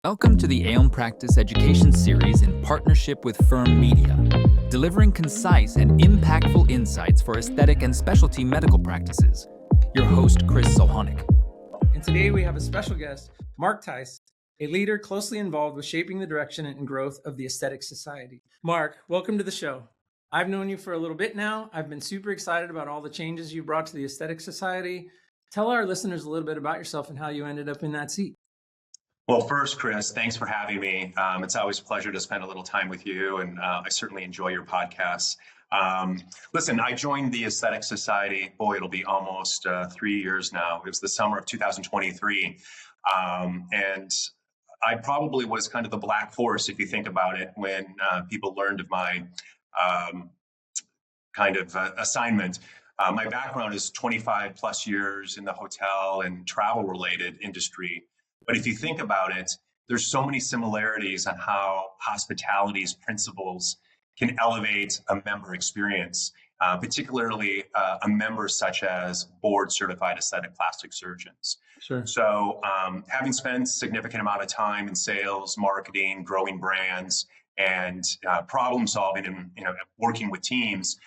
Welcome to the Aeon Practice Education Series in partnership with Firm Media, delivering concise and impactful insights for aesthetic and specialty medical practices. Your host, Chris Solhonik. And today we have a special guest, Mark Theis, a leader closely involved with shaping the direction and growth of the Aesthetic Society. Mark, welcome to the show. I've known you for a little bit now. I've been super excited about all the changes you brought to the Aesthetic Society. Tell our listeners a little bit about yourself and how you ended up in that seat. Well, first, Chris, thanks for having me. It's always a pleasure to spend a little time with you, and I certainly enjoy your podcasts. Listen, I joined the Aesthetic Society, it'll be almost 3 years now. It was the summer of 2023. And I probably was kind of the black horse, if you think about it, when people learned of my assignment. My background is 25 plus years in the hotel and travel related industry. But if you think about it, there's so many similarities on how hospitality's principles can elevate a member experience, particularly a member such as board certified aesthetic plastic surgeons. Sure. So having spent significant amount of time in sales, marketing, growing brands, and problem solving and working with teams,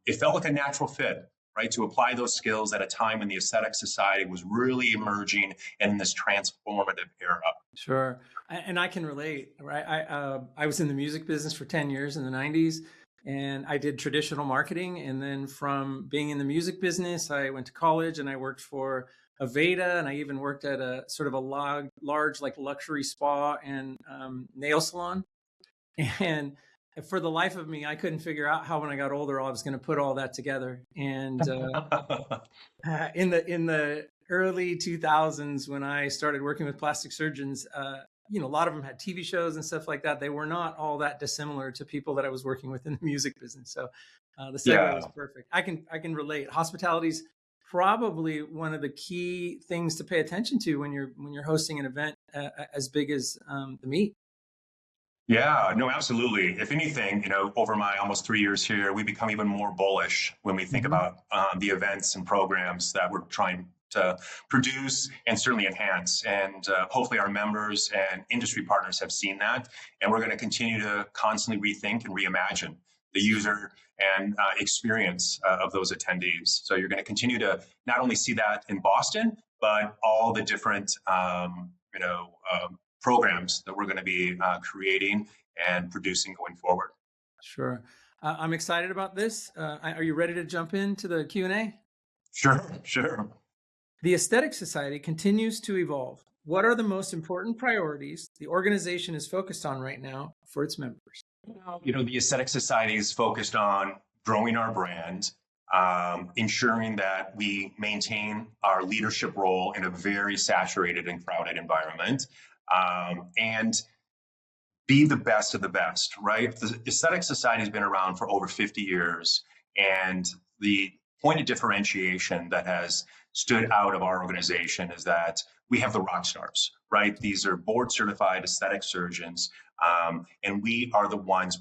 it felt like a natural fit, right, to apply those skills at a time when the Aesthetic Society was really emerging in this transformative era. Sure. And I can relate, right? I was in the music business for 10 years in the 90s, and I did traditional marketing. And then from being in the music business, I went to college and I worked for Aveda, and I even worked at a sort of a large like luxury spa and nail salon. And for the life of me, I couldn't figure out how when I got older, I was going to put all that together. And in the early 2000s, when I started working with plastic surgeons, a lot of them had TV shows and stuff like that. They were not all that dissimilar to people that I was working with in the music business. So the segue was perfect. I can relate. Hospitality's probably one of the key things to pay attention to when you're hosting an event as big as the meet. Yeah, no, absolutely. If anything, over my almost 3 years here, we become even more bullish when we think about the events and programs that we're trying to produce and certainly enhance. And hopefully our members and industry partners have seen that. And we're going to continue to constantly rethink and reimagine the user and experience of those attendees. So you're going to continue to not only see that in Boston, but all the different, programs that we're going to be creating and producing going forward. Sure. I'm excited about this. Are you ready to jump into the Q&A? Sure. The Aesthetic Society continues to evolve. What are the most important priorities the organization is focused on right now for its members? The Aesthetic Society is focused on growing our brand, ensuring that we maintain our leadership role in a very saturated and crowded environment, and be the best of the best, right? The Aesthetic Society has been around for over 50 years, and the point of differentiation that has stood out of our organization is that we have the rock stars, right? These are board certified aesthetic surgeons, and we are the ones,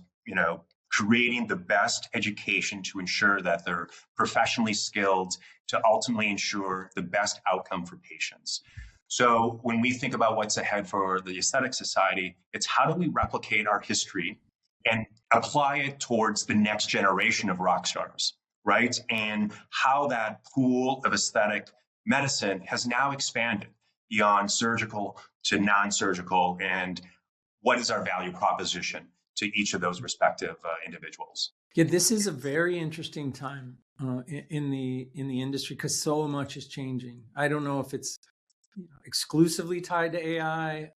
creating the best education to ensure that they're professionally skilled to ultimately ensure the best outcome for patients. So when we think about what's ahead for the Aesthetic Society, it's how do we replicate our history and apply it towards the next generation of rock stars, right? And how that pool of aesthetic medicine has now expanded beyond surgical to non-surgical, and what is our value proposition to each of those respective individuals. Yeah, this is a very interesting time in the industry because so much is changing. I don't know if it's exclusively tied to AI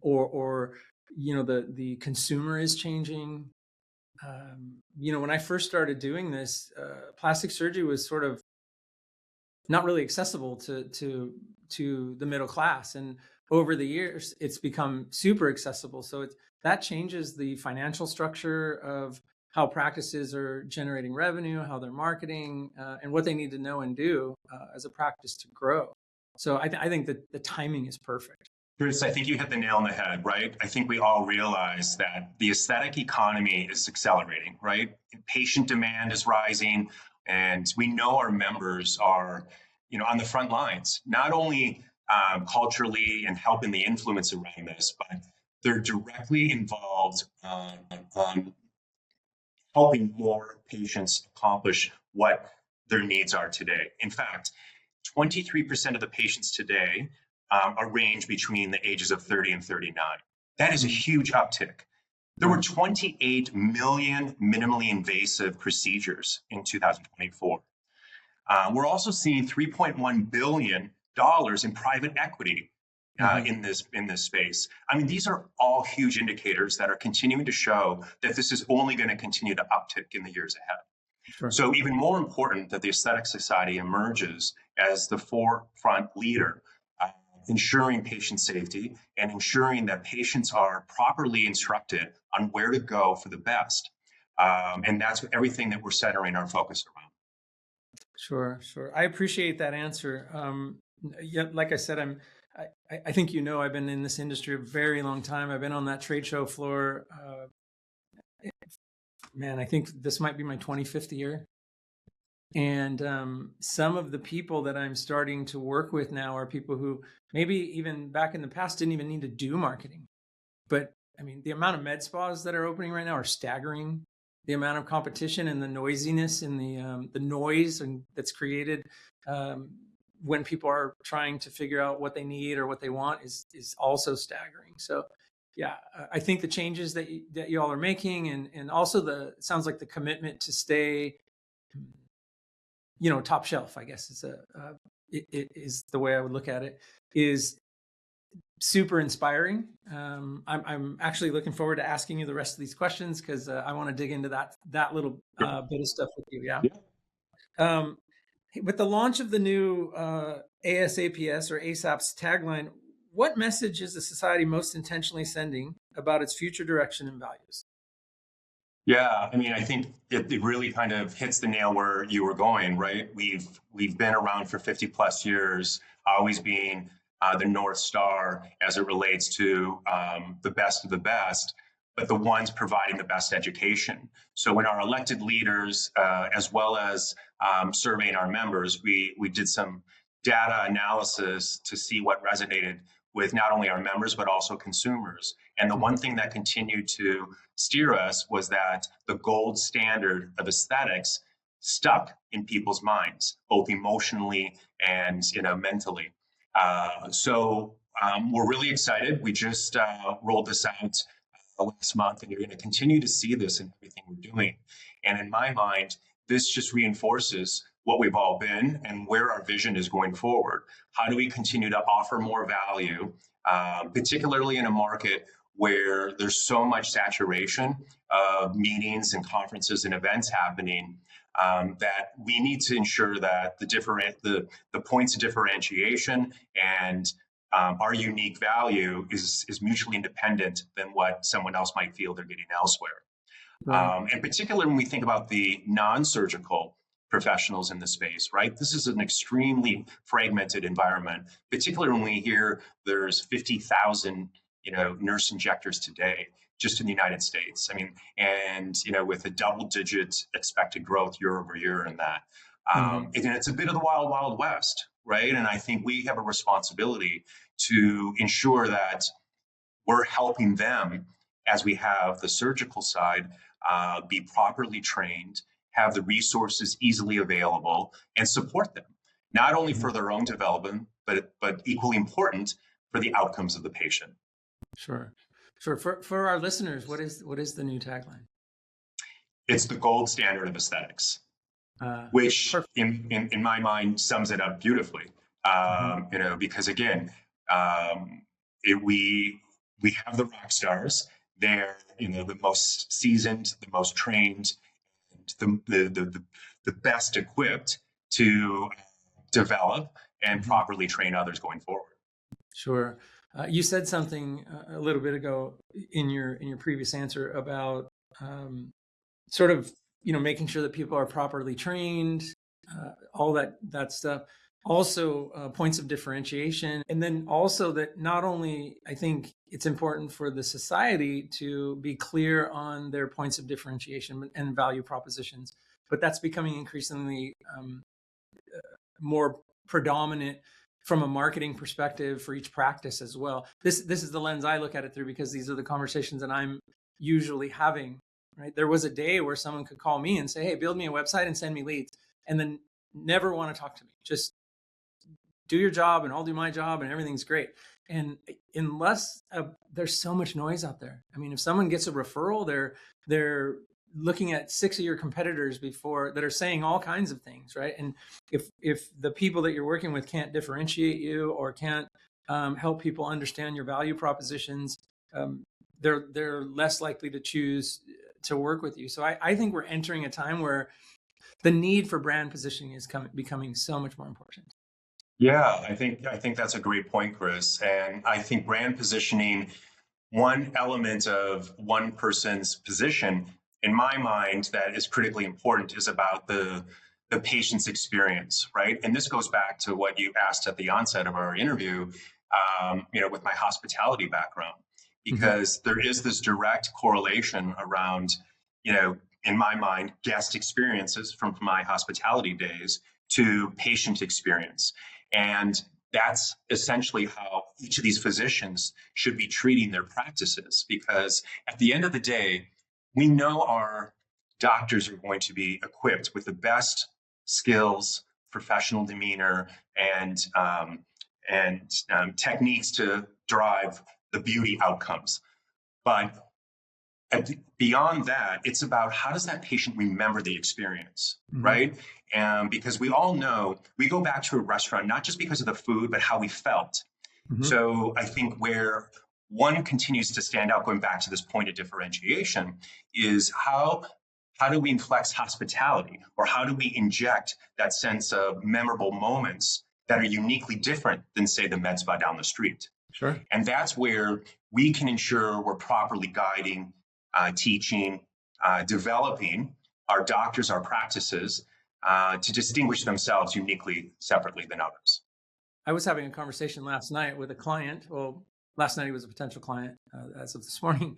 or the consumer is changing. When I first started doing this, plastic surgery was sort of not really accessible to the middle class, and over the years it's become super accessible. So that changes the financial structure of how practices are generating revenue, how they're marketing, and what they need to know and do as a practice to grow. So I think that the timing is perfect. Chris, I think you hit the nail on the head, right? I think we all realize that the aesthetic economy is accelerating, right? Patient demand is rising, and we know our members are, on the front lines, not only culturally and helping the influence around this, but they're directly involved on helping more patients accomplish what their needs are today. In fact, 23% of the patients today are ranged between the ages of 30 and 39. That is a huge uptick. There were 28 million minimally invasive procedures in 2024. We're also seeing $3.1 billion in private equity in this space. I mean, these are all huge indicators that are continuing to show that this is only going to continue to uptick in the years ahead. Sure. So even more important that the Aesthetic Society emerges as the forefront leader, ensuring patient safety and ensuring that patients are properly instructed on where to go for the best. And that's everything that we're centering our focus around. Sure. I appreciate that answer. Yeah, like I said, I think I've been in this industry a very long time. I've been on that trade show floor. I think this might be my 25th year. And some of the people that I'm starting to work with now are people who maybe even back in the past didn't even need to do marketing. But I mean, the amount of med spas that are opening right now are staggering. The amount of competition and the noisiness and the noise that's created when people are trying to figure out what they need or what they want is also staggering. So, yeah, I think the changes that you all are making, and also it sounds like the commitment to stay, top shelf, I guess it is the way I would look at it, is super inspiring. I'm actually looking forward to asking you the rest of these questions because I want to dig into that little bit of stuff with you. Yeah. With the launch of the new ASAPS or ASAP's tagline, what message is the society most intentionally sending about its future direction and values? Yeah, I mean, I think it really kind of hits the nail where you were going, right? We've been around for 50 plus years, always being the North Star as it relates to the best of the best, but the ones providing the best education. So when our elected leaders, as well as surveying our members, we did some data analysis to see what resonated with not only our members, but also consumers. And the one thing that continued to steer us was that the gold standard of aesthetics stuck in people's minds, both emotionally and mentally. So we're really excited. We just rolled this out last month, and you're going to continue to see this in everything we're doing. And in my mind, this just reinforces what we've all been and where our vision is going forward. How do we continue to offer more value, particularly in a market where there's so much saturation of meetings and conferences and events happening, that we need to ensure that the points of differentiation and our unique value is mutually independent than what someone else might feel they're getting elsewhere. Right. And particularly when we think about the non-surgical professionals in the space, right? This is an extremely fragmented environment, particularly when we hear there's 50,000, nurse injectors today just in the United States. I mean, and, with a double-digit expected growth year over year in that. And it's a bit of the wild, wild west, right? And I think we have a responsibility to ensure that we're helping them as we have the surgical side be properly trained, have the resources easily available, and support them, not only for their own development, but equally important for the outcomes of the patient. Sure. For our listeners, what is the new tagline? It's the gold standard of aesthetics, which in my mind sums it up beautifully. Because again, we have the rock stars. They're the most seasoned, the most trained, the best equipped to develop and properly train others going forward. Sure. You said something a little bit ago in your previous answer about sort of making sure that people are properly trained, all that stuff. Also, points of differentiation, and then also that not only I think it's important for the society to be clear on their points of differentiation and value propositions, but that's becoming increasingly more predominant from a marketing perspective for each practice as well. This is the lens I look at it through, because these are the conversations that I'm usually having, right? There was a day where someone could call me and say, hey, build me a website and send me leads, and then never want to talk to me. Just do your job and I'll do my job and everything's great. And unless there's so much noise out there. I mean, if someone gets a referral, they're looking at 6 of your competitors before that are saying all kinds of things, right? And if the people that you're working with can't differentiate you or can't help people understand your value propositions, they're less likely to choose to work with you. So I think we're entering a time where the need for brand positioning is becoming so much more important. Yeah, I think that's a great point, Chris. And I think brand positioning, one element of one person's position, in my mind, that is critically important is about the patient's experience, right? And this goes back to what you asked at the onset of our interview, with my hospitality background, because there is this direct correlation around, in my mind, guest experiences from my hospitality days to patient experience. And that's essentially how each of these physicians should be treating their practices, because at the end of the day, we know our doctors are going to be equipped with the best skills, professional demeanor, and techniques to drive the beauty outcomes. But beyond that, it's about how does that patient remember the experience, right? And because we all know, we go back to a restaurant, not just because of the food, but how we felt. So I think where one continues to stand out, going back to this point of differentiation, is how do we inflex hospitality, or how do we inject that sense of memorable moments that are uniquely different than, say, the med spa down the street. Sure. And that's where we can ensure we're properly guiding, teaching, developing our doctors, our practices, to distinguish themselves uniquely, separately than others. I was having a conversation last night with a client. Well, last night he was a potential client. As of this morning,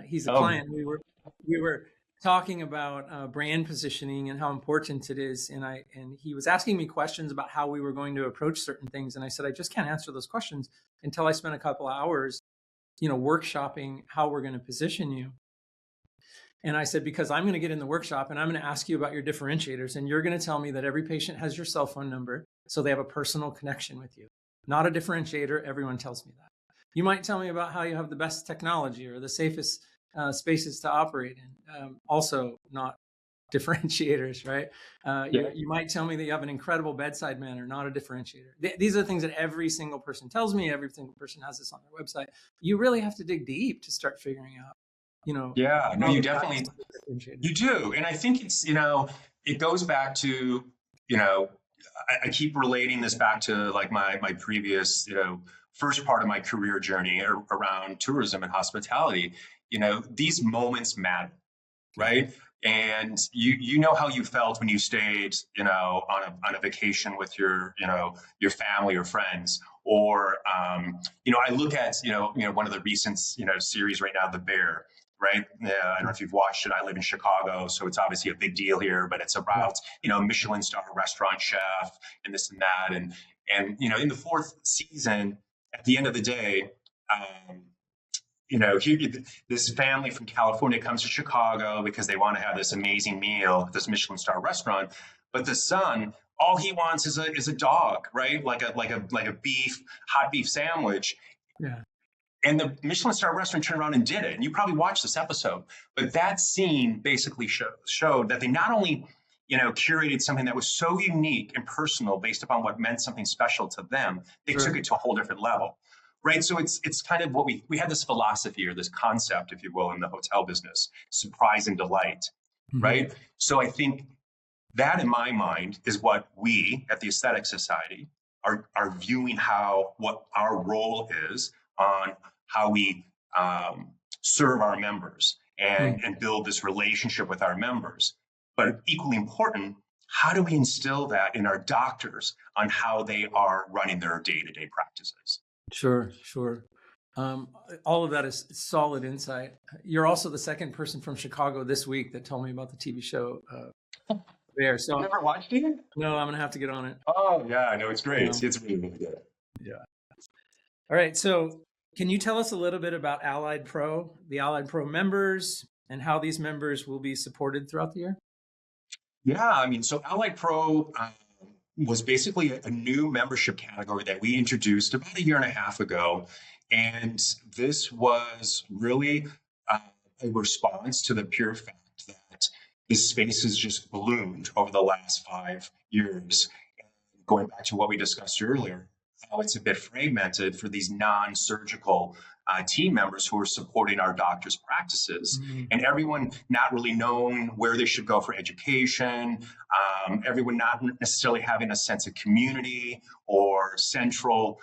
he's a client. We were talking about brand positioning and how important it is, and he was asking me questions about how we were going to approach certain things, and I said I just can't answer those questions until I spend a couple of hours, workshopping how we're going to position you. And I said, because I'm going to get in the workshop and I'm going to ask you about your differentiators, and you're going to tell me that every patient has your cell phone number, so they have a personal connection with you. Not a differentiator. Everyone tells me that. You might tell me about how you have the best technology or the safest spaces to operate in. Also not differentiators, right? You might tell me that you have an incredible bedside manner, not a differentiator. These are things that every single person tells me. Every single person has this on their website. You really have to dig deep to start figuring out, Yeah, no, you definitely, you do. And I think it's, it goes back to, I keep relating this back to like my previous, first part of my career journey around tourism and hospitality. These moments matter, right? And you know how you felt when you stayed, on a vacation with your family or friends, or I look at one of the recent series right now, The Bear. Right. I don't know if you've watched it. I live in Chicago, so it's obviously a big deal here, but it's about, Michelin star restaurant chef and this and that. And in the fourth season, at the end of the day, this family from California comes to Chicago because they want to have this amazing meal at this Michelin star restaurant. But the son, all he wants is a dog, right? Like a hot beef sandwich. Yeah. And the Michelin star restaurant turned around and did it. And you probably watched this episode, but that scene basically showed that they not only, curated something that was so unique and personal based upon what meant something special to them, they took it to a whole different level, right? So it's kind of what we had this philosophy or this concept, if you will, in the hotel business, surprise and delight, right? So I think that in my mind is what we at the Aesthetic Society are viewing what our role is on how we serve our members and build this relationship with our members. But equally important, how do we instill that in our doctors on how they are running their day-to-day practices? Sure. All of that is solid insight. You're also the second person from Chicago this week that told me about the TV show there. So Never watched it? no, I'm gonna have to get on it. Oh yeah, no, it's great. Um, It's really, really good. yeah. All right. So can you tell us a little bit about Allied Pro, the Allied Pro members, and how these members will be supported throughout the year? Yeah, I mean, so Allied Pro was basically a new membership category that we introduced about a year and a half ago. And this was really a response to the pure fact that this space has just ballooned over the last 5 years. Going back to what we discussed earlier, how it's a bit fragmented for these non-surgical team members who are supporting our doctors' practices, and everyone not really knowing where they should go for education, everyone not necessarily having a sense of community or central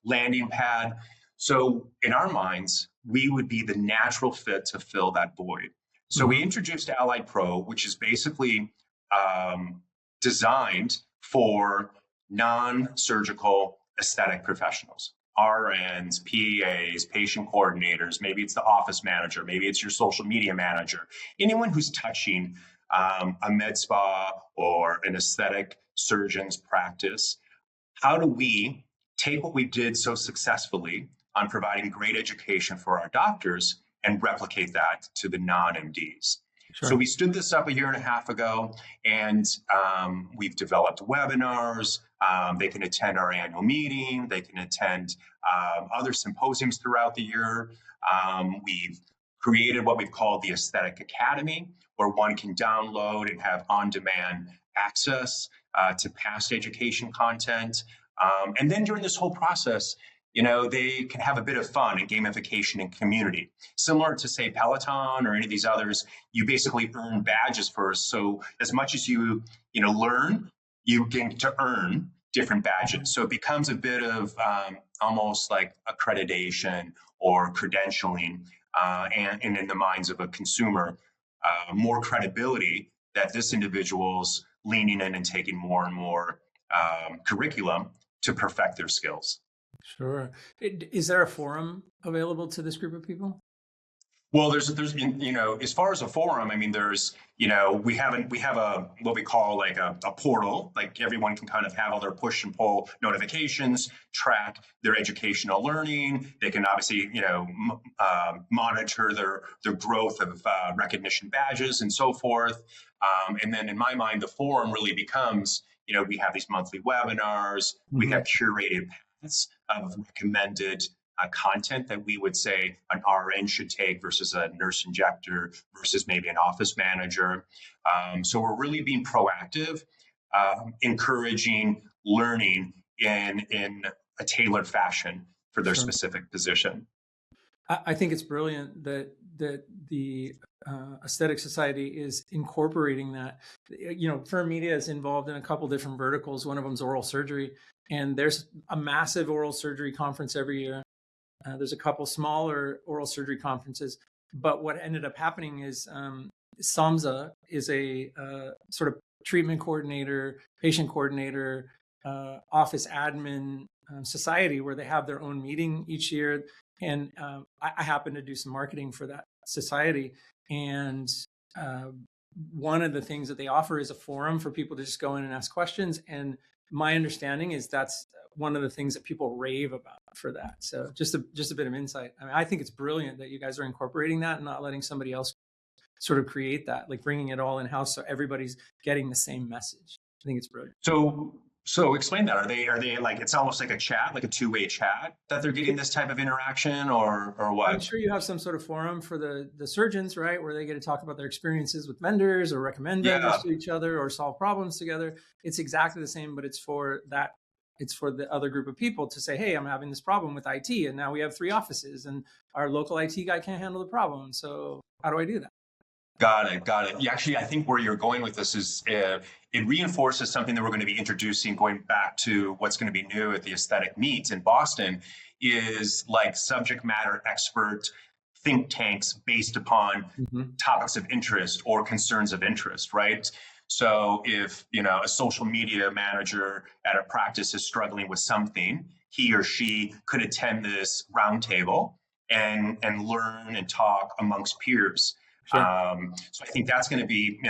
landing pad. So in our minds, we would be the natural fit to fill that void. So we introduced Allied Pro, which is basically designed for non-surgical aesthetic professionals, RNs, PAs, patient coordinators, maybe it's the office manager, maybe it's your social media manager, anyone who's touching a med spa or an aesthetic surgeon's practice. How do we take what we did so successfully on providing great education for our doctors and replicate that to the non-MDs? Sure. So we stood this up a year and a half ago, and we've developed webinars. They can attend our annual meeting. They can attend other symposiums throughout the year. We've created what we've called the Aesthetic Academy, where one can download and have on-demand access to past education content. And then during this whole process, they can have a bit of fun and gamification and community. Similar to, say, Peloton or any of these others, you basically earn badges first. So as much as you learn, you get to earn different badges. So it becomes a bit of almost like accreditation or credentialing, and in the minds of a consumer, more credibility that this individual's leaning in and taking more and more curriculum to perfect their skills. Sure. Is there a forum available to this group of people? Well, there's as far as a forum, I mean, there's we have a what we call like a portal, like everyone can kind of have all their push and pull notifications, track their educational learning. They can obviously monitor their growth of recognition badges and so forth. And then in my mind, the forum really becomes we have these monthly webinars, we have curated paths of recommended content that we would say an RN should take versus a nurse injector versus maybe an office manager. So we're really being proactive, encouraging learning in a tailored fashion for their specific position. I think it's brilliant that the Aesthetic Society is incorporating that. Firm Media is involved in a couple different verticals. One of them is oral surgery, and there's a massive oral surgery conference every year. There's a couple smaller oral surgery conferences, but what ended up happening is SAMHSA is a sort of treatment coordinator, patient coordinator, office admin society where they have their own meeting each year. And I happen to do some marketing for that society. And one of the things that they offer is a forum for people to just go in and ask questions. And my understanding is that's one of the things that people rave about for that. So just a bit of insight. I mean, I think it's brilliant that you guys are incorporating that and not letting somebody else sort of create that, like bringing it all in house so everybody's getting the same message. I think it's brilliant. So explain that. Are they like, it's almost like a chat, like a two-way chat that they're getting this type of interaction or what? I'm sure you have some sort of forum for the surgeons, right? Where they get to talk about their experiences with vendors or recommend vendors to each other or solve problems together. It's exactly the same, but it's for that. It's for the other group of people to say, hey, I'm having this problem with IT. And now we have 3 offices and our local IT guy can't handle the problem. So how do I do that? Got it. Yeah, actually, I think where you're going with this is it reinforces something that we're going to be introducing, going back to what's going to be new at the Aesthetic Meet in Boston, is like subject matter expert think tanks based upon topics of interest or concerns of interest, right? So if a social media manager at a practice is struggling with something, he or she could attend this roundtable and learn and talk amongst peers. Sure. So I think that's going to be,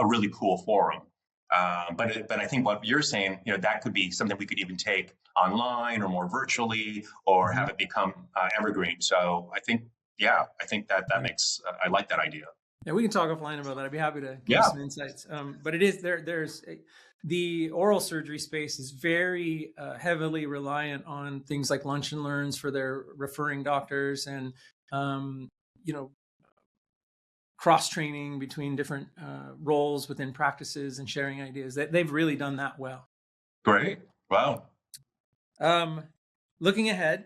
a really cool forum. But I think what you're saying, that could be something we could even take online or more virtually, or have it become evergreen. So I think that makes, I like that idea. Yeah, we can talk offline about that. I'd be happy to give you Yeah. some insights. But it is the oral surgery space is very heavily reliant on things like lunch and learns for their referring doctors, and cross training between different roles within practices and sharing ideas. They've really done that well. Great. Wow. Looking ahead,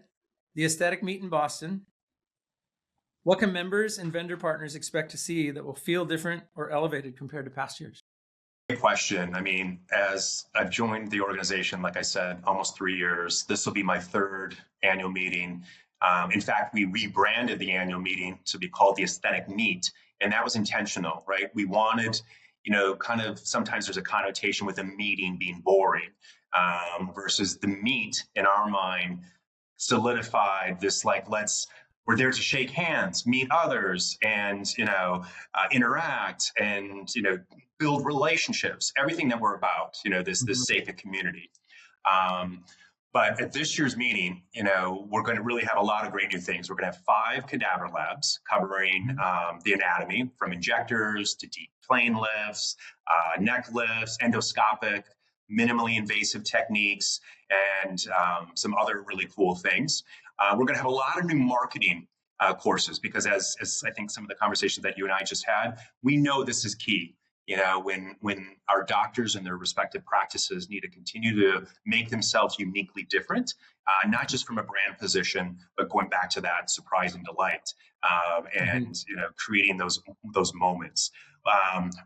the Aesthetic Meet in Boston. What can members and vendor partners expect to see that will feel different or elevated compared to past years? Great question. I mean, as I've joined the organization, like I said, almost 3 years, this will be my third annual meeting. In fact, we rebranded the annual meeting to be called the Aesthetic Meet, and that was intentional, right? We wanted, kind of, sometimes there's a connotation with a meeting being boring, versus the meet in our mind solidified this, like, we're there to shake hands, meet others, and interact, and build relationships. Everything that we're about, this safe community. But at this year's meeting, we're going to really have a lot of great new things. We're going to have 5 cadaver labs covering the anatomy, from injectors to deep plane lifts, neck lifts, endoscopic, minimally invasive techniques, and some other really cool things. We're going to have a lot of new marketing courses, because as I think some of the conversations that you and I just had, we know this is key. When our doctors and their respective practices need to continue to make themselves uniquely different, not just from a brand position, but going back to that surprise and delight, and creating those moments.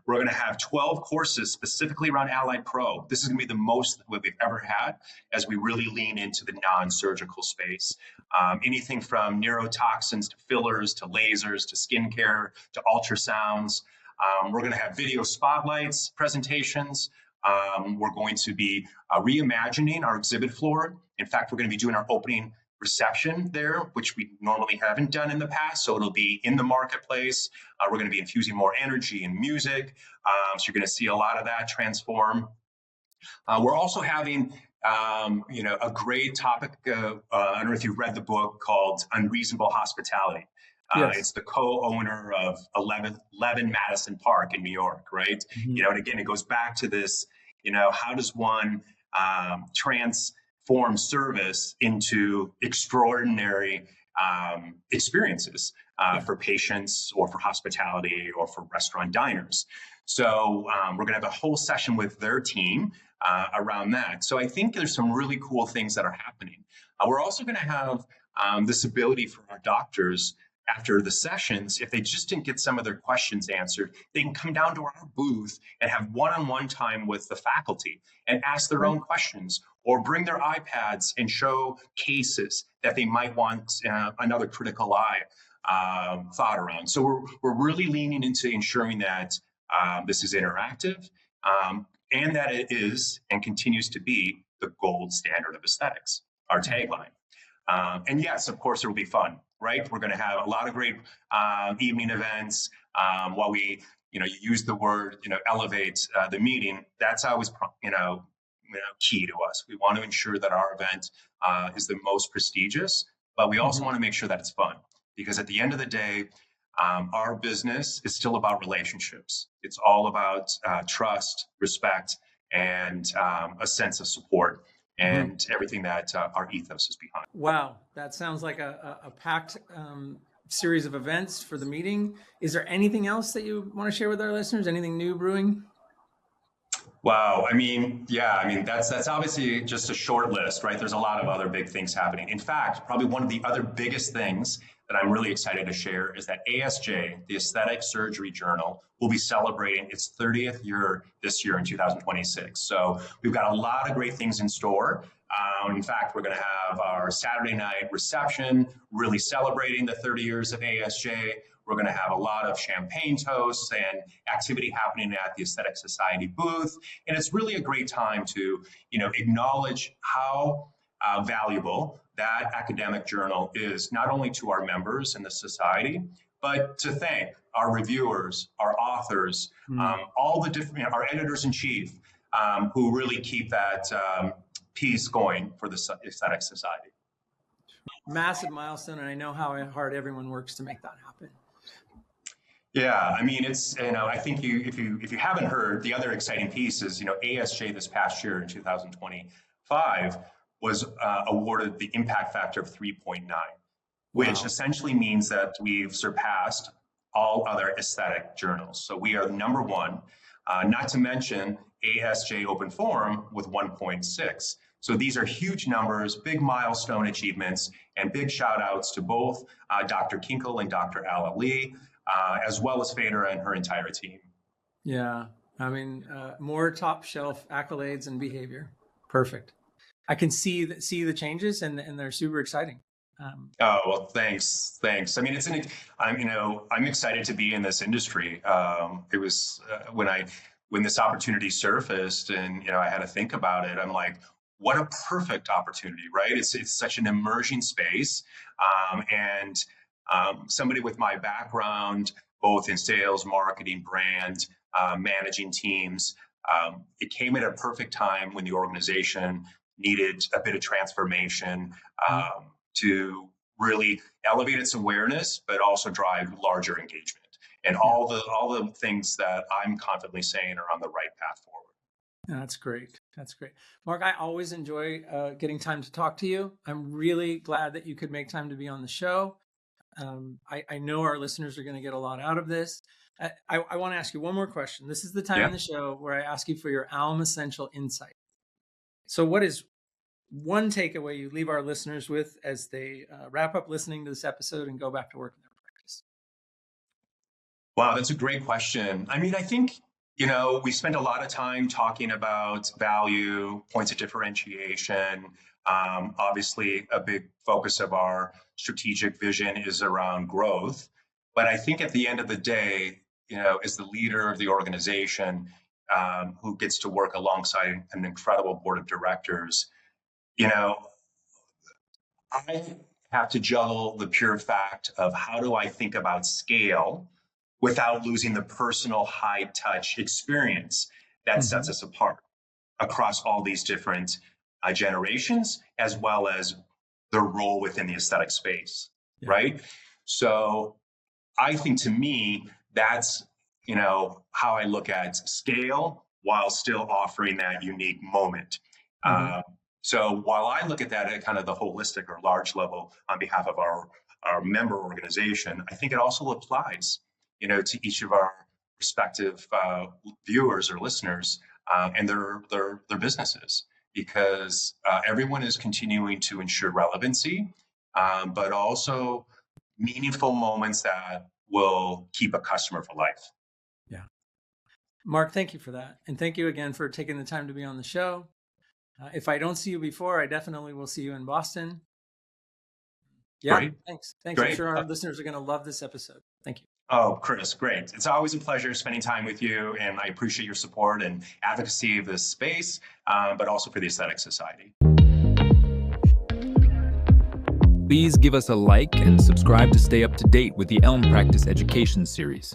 We're going to have 12 courses specifically around Allied Pro. This is going to be the most that we've ever had, as we really lean into the non-surgical space. Anything from neurotoxins to fillers to lasers to skincare to ultrasounds. We're going to have video spotlights, presentations. We're going to be reimagining our exhibit floor. In fact, we're going to be doing our opening reception there, which we normally haven't done in the past. So it'll be in the marketplace. We're going to be infusing more energy and music. So you're going to see a lot of that transform. We're also having a great topic. I don't know if you've read the book called Unreasonable Hospitality. Yes. It's the co-owner of 11 Madison Park in New York, right? And again, it goes back to this, how does one transform service into extraordinary experiences for patients, or for hospitality, or for restaurant diners. So we're going to have a whole session with their team around that. So I think there's some really cool things that are happening. We're also going to have this ability for our doctors, after the sessions, if they just didn't get some of their questions answered, they can come down to our booth and have one-on-one time with the faculty and ask their own questions, or bring their iPads and show cases that they might want another critical eye thought around. So we're really leaning into ensuring that this is interactive, and that it is and continues to be the gold standard of aesthetics, our tagline. And yes, of course, there will be fun, right? We're going to have a lot of great evening events. While we, you use the word, elevate the meeting, that's always, key to us. We want to ensure that our event is the most prestigious, but we also want to make sure that it's fun, because at the end of the day, our business is still about relationships. It's all about trust, respect, and a sense of support, and everything that our ethos is behind. Wow, that sounds like a packed series of events for the meeting. Is there anything else that you want to share with our listeners? Anything new brewing? Wow. That's obviously just a short list, right? There's a lot of other big things happening. In fact, probably one of the other biggest things that I'm really excited to share is that ASJ, the Aesthetic Surgery Journal, will be celebrating its 30th year this year in 2026. So we've got a lot of great things in store. In fact, we're going to have our Saturday night reception, really celebrating the 30 years of ASJ. We're going to have a lot of champagne toasts and activity happening at the Aesthetic Society booth. And it's really a great time to, acknowledge how valuable that academic journal is, not only to our members in the society, but to thank our reviewers, our authors, all the different, our editors in chief, who really keep that piece going for the Aesthetic Society. Massive milestone, and I know how hard everyone works to make that happen. Yeah, I mean, it's, I think if you haven't heard, the other exciting piece is, ASJ this past year in 2025 was awarded the impact factor of 3.9, which essentially means that we've surpassed all other aesthetic journals. So we are number one, not to mention ASJ Open Forum with 1.6. So these are huge numbers, big milestone achievements, and big shout outs to both Dr. Kinkle and Dr. Ala Lee, as well as Phaedra and her entire team. Yeah, I mean, more top shelf accolades and behavior. Perfect. I can see the changes, and they're super exciting. Oh, well, thanks. I mean, I'm excited to be in this industry. It was when this opportunity surfaced, and I had to think about it. I'm like, what a perfect opportunity, right? It's such an emerging space, and somebody with my background, both in sales, marketing, brand, managing teams, it came at a perfect time when the organization needed a bit of transformation to really elevate its awareness, but also drive larger engagement. And all the things that I'm confidently saying are on the right path forward. That's great. Mark, I always enjoy getting time to talk to you. I'm really glad that you could make time to be on the show. I know our listeners are going to get a lot out of this. I want to ask you one more question. This is the time in the show where I ask you for your Alm Essential insight. So what is one takeaway you leave our listeners with as they wrap up listening to this episode and go back to work in their practice? Wow, that's a great question. I mean, I think, we spend a lot of time talking about value, points of differentiation. Obviously, a big focus of our strategic vision is around growth. But I think at the end of the day, as the leader of the organization, who gets to work alongside an incredible board of directors, I have to juggle the pure fact of how do I think about scale without losing the personal high touch experience that sets us apart across all these different generations, as well as their role within the aesthetic space, right? So I think, to me, that's, how I look at scale while still offering that unique moment. So while I look at that at kind of the holistic or large level on behalf of our member organization, I think it also applies, to each of our respective viewers or listeners and their businesses, because everyone is continuing to ensure relevancy, but also meaningful moments that will keep a customer for life. Yeah. Mark, thank you for that. And thank you again for taking the time to be on the show. If I don't see you before, I definitely will see you in Boston. Yeah, Great. Thanks. Great. I'm sure our listeners are going to love this episode. Thank you. Oh, Chris, great. It's always a pleasure spending time with you, and I appreciate your support and advocacy of this space, but also for the Aesthetic Society. Please give us a like and subscribe to stay up to date with the Elm Practice Education series.